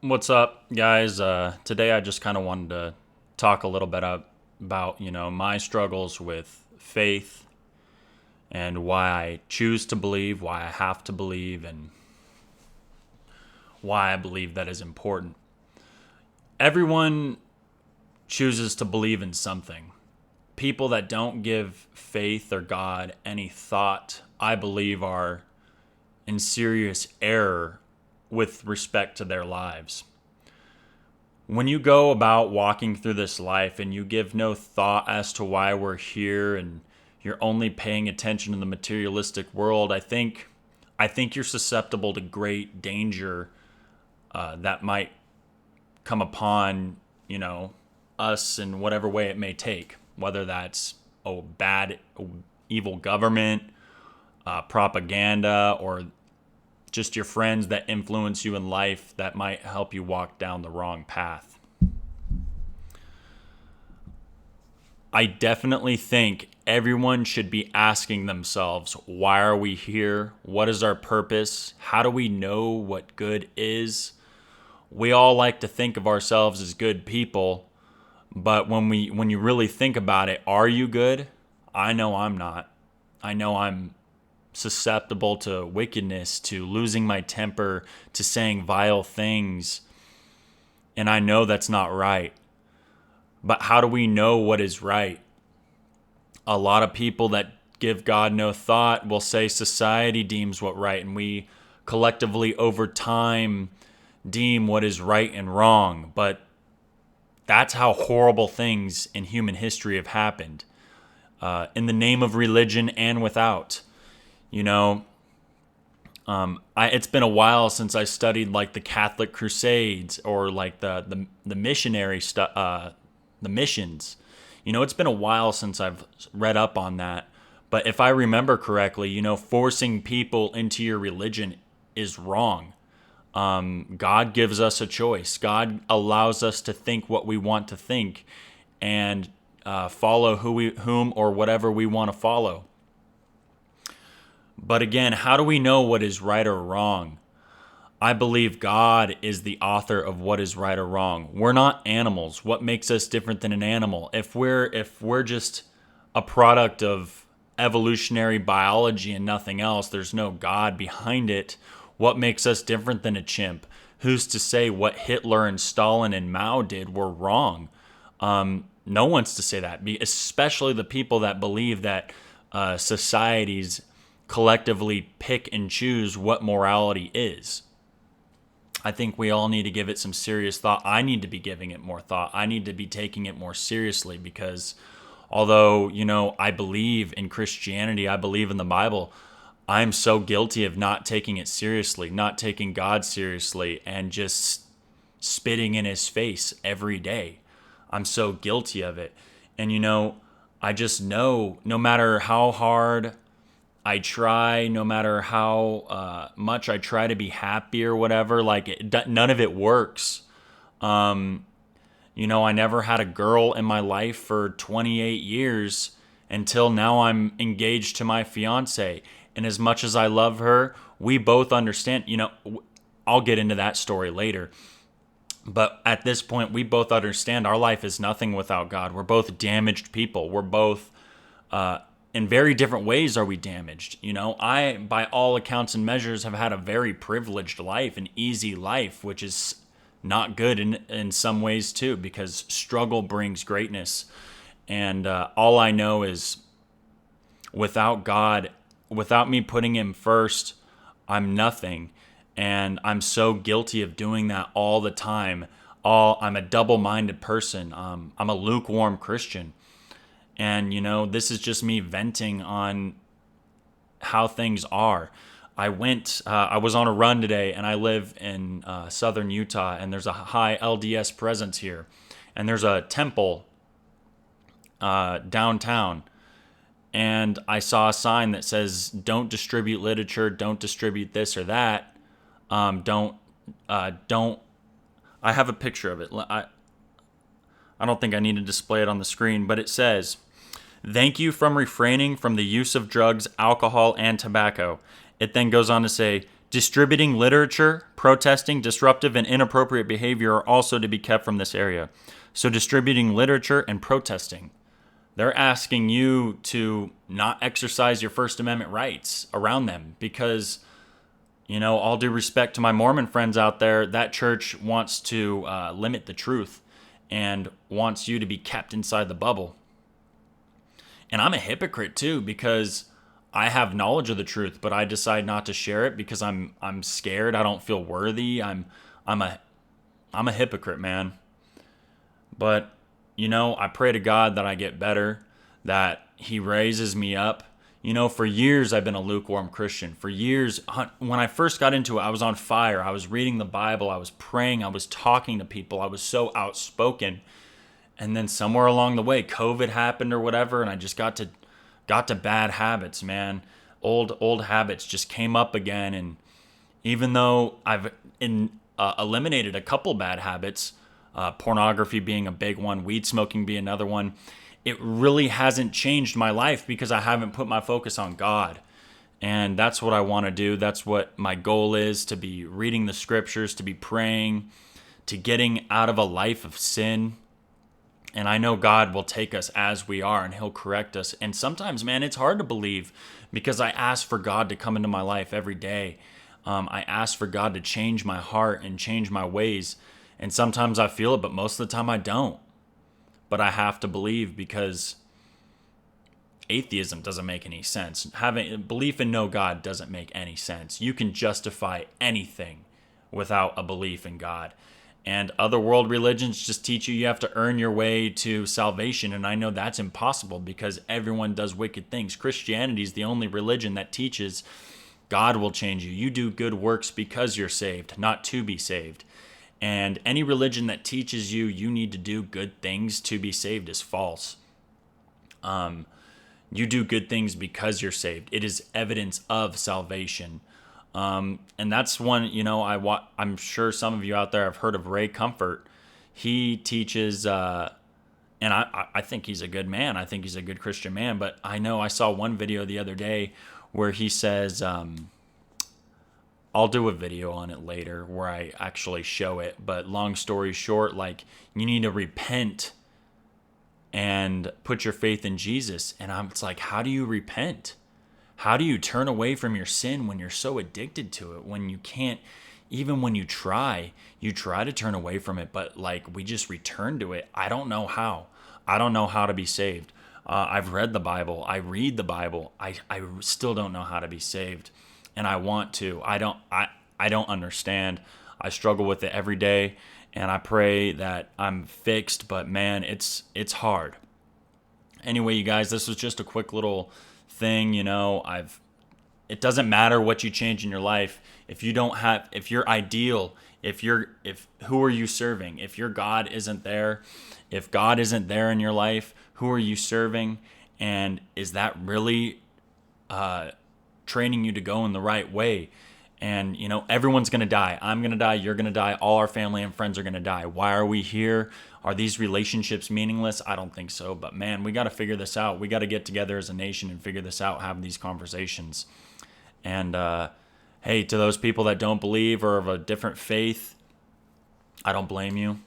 What's up, guys? Today I just kind of wanted to talk a little bit about, my struggles with faith and why I choose to believe, why I have to believe, and why I believe that is important. Everyone chooses to believe in something. People that don't give faith or God any thought, I believe, are in serious error with respect to their lives. When you go about walking through this life and you give no thought as to why we're here and you're only paying attention to the materialistic world, I think you're susceptible to great danger that might come upon, us in whatever way it may take, whether that's a bad evil government, propaganda, or just your friends that influence you in life that might help you walk down the wrong path. I definitely think everyone should be asking themselves, why are we here? What is our purpose? How do we know what good is? We all like to think of ourselves as good people, but when you really think about it, are you good? I know I'm not. I know I'm susceptible to wickedness, to losing my temper, to saying vile things, and I know that's not right. But how do we know what is right? A lot of people that give God no thought will say society deems what right, and we collectively over time deem what is right and wrong. But that's how horrible things in human history have happened, in the name of religion and without. You know, it's been a while since I studied like the Catholic Crusades or like the missionary stuff, the missions. It's been a while since I've read up on that. But if I remember correctly, forcing people into your religion is wrong. God gives us a choice. God allows us to think what we want to think and follow whom or whatever we want to follow. But again, how do we know what is right or wrong? I believe God is the author of what is right or wrong. We're not animals. What makes us different than an animal? If we're just a product of evolutionary biology and nothing else, there's no God behind it. What makes us different than a chimp? Who's to say what Hitler and Stalin and Mao did were wrong? No one's to say that, especially the people that believe that societies collectively pick and choose what morality is. I think we all need to give it some serious thought. I need to be giving it more thought. I need to be taking it more seriously because although, I believe in Christianity, I believe in the Bible, I'm so guilty of not taking it seriously, not taking God seriously, and just spitting in his face every day. I'm so guilty of it. And, I just know no matter how hard I try, no matter how much I try to be happy or whatever, like none of it works. I never had a girl in my life for 28 years until now I'm engaged to my fiance. And as much as I love her, we both understand, I'll get into that story later. But at this point, we both understand our life is nothing without God. We're both damaged people. We're both in very different ways are we damaged. I, by all accounts and measures, have had a very privileged life, an easy life, which is not good in some ways too, because struggle brings greatness. And all I know is without God, without me putting him first, I'm nothing. And I'm so guilty of doing that all the time. I'm a double-minded person. I'm a lukewarm Christian. And, this is just me venting on how things are. I was on a run today, and I live in southern Utah, and there's a high LDS presence here. And there's a temple downtown. And I saw a sign that says, don't distribute literature, don't distribute this or that. Don't. I have a picture of it. I don't think I need to display it on the screen, but it says, thank you from refraining from the use of drugs, alcohol, and tobacco. It then goes on to say, Distributing literature, protesting, disruptive, and inappropriate behavior are also to be kept from this area. So, distributing literature and protesting. They're asking you to not exercise your First Amendment rights around them because, all due respect to my Mormon friends out there, that church wants to limit the truth and wants you to be kept inside the bubble. And I'm a hypocrite too because I have knowledge of the truth, but I decide not to share it because I'm scared. I don't feel worthy. I'm a hypocrite, man. But I pray to God that I get better, that He raises me up. For years I've been a lukewarm Christian. For years, when I first got into it, I was on fire. I was reading the Bible. I was praying. I was talking to people. I was so outspoken. And then somewhere along the way, COVID happened or whatever, and I just got to bad habits, man. Old habits just came up again. And even though I've eliminated a couple bad habits, pornography being a big one, weed smoking being another one, it really hasn't changed my life because I haven't put my focus on God. And that's what I want to do. That's what my goal is, to be reading the scriptures, to be praying, to getting out of a life of sin. And I know God will take us as we are and He'll correct us. And sometimes, man, it's hard to believe because I ask for God to come into my life every day. I ask for God to change my heart and change my ways. And sometimes I feel it, but most of the time I don't. But I have to believe because atheism doesn't make any sense. Having belief in no God doesn't make any sense. You can justify anything without a belief in God. And other world religions just teach you have to earn your way to salvation. And I know that's impossible because everyone does wicked things. Christianity is the only religion that teaches God will change you. You do good works because you're saved, not to be saved. And any religion that teaches you need to do good things to be saved is false. You do good things because you're saved. It is evidence of salvation. And that's one, I'm sure some of you out there have heard of Ray Comfort. He teaches, and I think he's a good man. I think he's a good Christian man. But I know I saw one video the other day where he says, I'll do a video on it later where I actually show it. But long story short, you need to repent and put your faith in Jesus. And it's like, how do you repent? How do you turn away from your sin when you're so addicted to it? When you can't, even when you try to turn away from it, but we just return to it. I don't know how. I don't know how to be saved. I've read the Bible. I read the Bible. I still don't know how to be saved. And I want to. I don't understand. I struggle with it every day, and I pray that I'm fixed. But man, it's hard. Anyway, you guys, this was just a quick little thing. It doesn't matter what you change in your life if you're ideal, who are you serving? If your God isn't there, if God isn't there in your life, who are you serving? And is that really training you to go in the right way? And everyone's gonna die. I'm gonna die, you're gonna die, all our family and friends are gonna die. Why are we here? Are these relationships meaningless? I don't think so. But man, we got to figure this out. We got to get together as a nation and figure this out, have these conversations. And hey, to those people that don't believe or of a different faith, I don't blame you.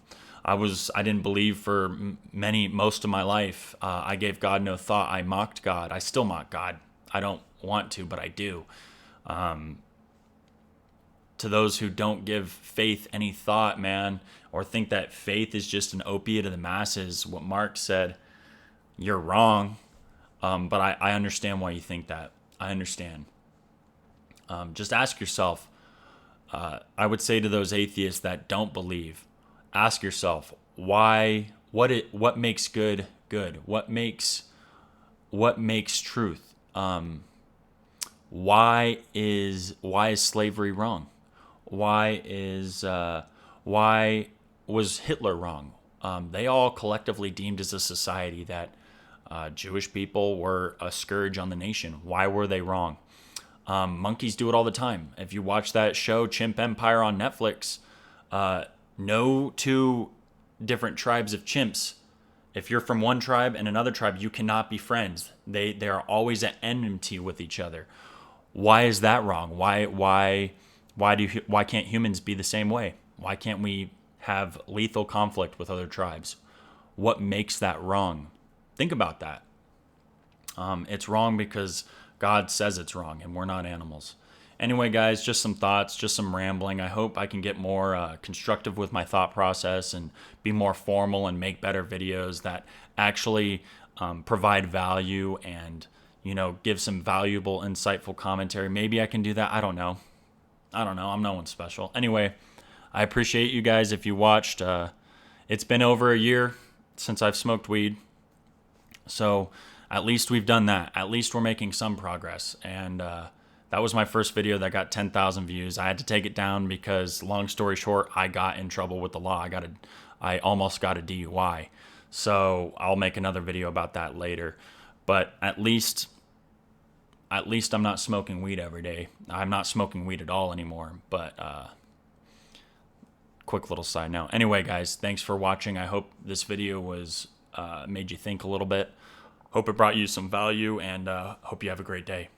I didn't believe for most of my life. I gave God no thought. I mocked God. I still mock God. I don't want to, but I do. To those who don't give faith any thought, man, or think that faith is just an opiate of the masses, what Mark said, you're wrong. But I understand why you think that. I understand. Just ask yourself, I would say to those atheists that don't believe, ask yourself, what makes good good? What makes truth? Why is slavery wrong? Why was Hitler wrong? They all collectively deemed as a society that Jewish people were a scourge on the nation. Why were they wrong? Monkeys do it all the time. If you watch that show, Chimp Empire on Netflix, no two different tribes of chimps. If you're from one tribe and another tribe, you cannot be friends. They are always at enmity with each other. Why is that wrong? Why Why can't humans be the same way? Why can't we have lethal conflict with other tribes? What makes that wrong? Think about that. It's wrong because God says it's wrong, and we're not animals. Anyway, guys, just some thoughts, just some rambling. I hope I can get more constructive with my thought process and be more formal and make better videos that actually provide value and, give some valuable, insightful commentary. Maybe I can do that. I don't know. I'm no one special. Anyway, I appreciate you guys if you watched. It's been over a year since I've smoked weed. So at least we've done that. At least we're making some progress. And that was my first video that got 10,000 views. I had to take it down because, long story short, I got in trouble with the law. I almost got a DUI. So I'll make another video about that later. But at least I'm not smoking weed every day. I'm not smoking weed at all anymore. But quick little side note. Anyway, guys, thanks for watching. I hope this video was made you think a little bit. Hope it brought you some value, and hope you have a great day.